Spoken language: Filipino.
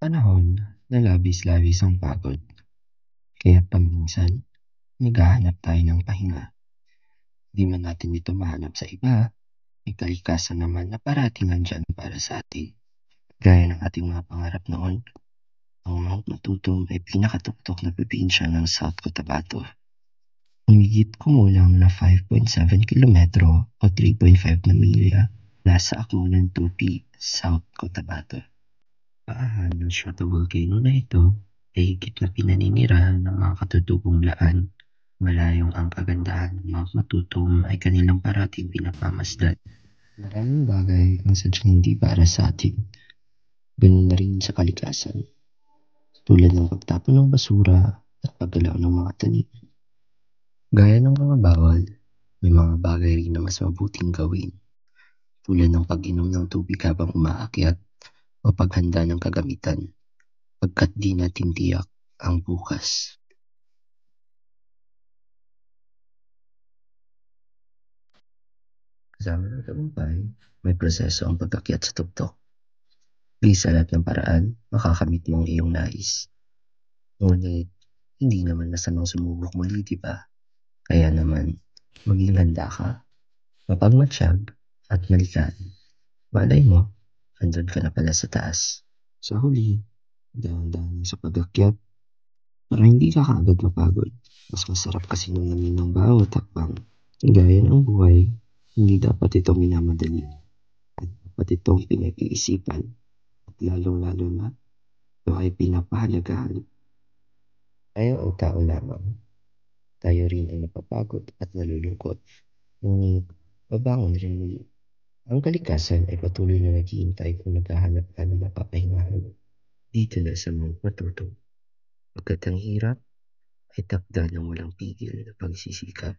Panahon na labis-labis ang pagod, kaya paminsan naghahanap tayo ng pahinga. Di man natin ito mahanap sa iba, may kalikasan naman na parating nandyan para sa atin. Gaya ng ating mga pangarap noon, ang Mount Matutum ay pinakatuktok na probinsya ng South Cotabato. Humigit kumulang na 5.7 kilometro o 3.5 na milya nasa akmunan Tupi, South Cotabato. Paahan ng stratovolcano na ito ay higit na pinaninirahan ng mga katutubong laan. Malayong ang kagandahan ng Mount Matutum ay kanilang parating pinapamasdan. Maraming bagay ang sadyang hindi para sa atin. Ganun na rin sa kalikasan. Tulad ng pagtapon ng basura at paggalaw ng mga tanim. Gaya ng mga bawal, may mga bagay rin na mas mabuting gawin. Tulad ng pag-inom ng tubig habang umaakyat o paghanda ng kagamitan. Pagkat di natin tiyak ang bukas. Kasama ng tagumpay, may proseso ang pagkakyat sa tuktok. Di sa lahat ng paraan, makakamit mo ang iyong nais. Ngunit, hindi naman masamang sumubok muli, di ba? Kaya naman, maging handa ka, mapagmatsyag, at malikan. Malay mo, andun ka na pala sa taas. Sa huli, dahan-dahan sa pagakyat para hindi ka kaagad mapagod. Mas masarap kasi nung namin ng bawat hakbang. Gaya ng buhay, hindi dapat ito minamadali. At dapat itong pinag-iisipan. At lalong-lalo na, ito ay pinapahalagahan. Tayo ang tao lamang. Tayo rin ay napapagod at nalulungkot. Ngunit, babangon rin muli. Ang kalikasan ay patuloy na naghihintay kung naghahanap ka ng mapapahingahan. Dito na sa Mount Matuto. Pagkat ang hirap ay takda ng walang pigil na pagsisikap.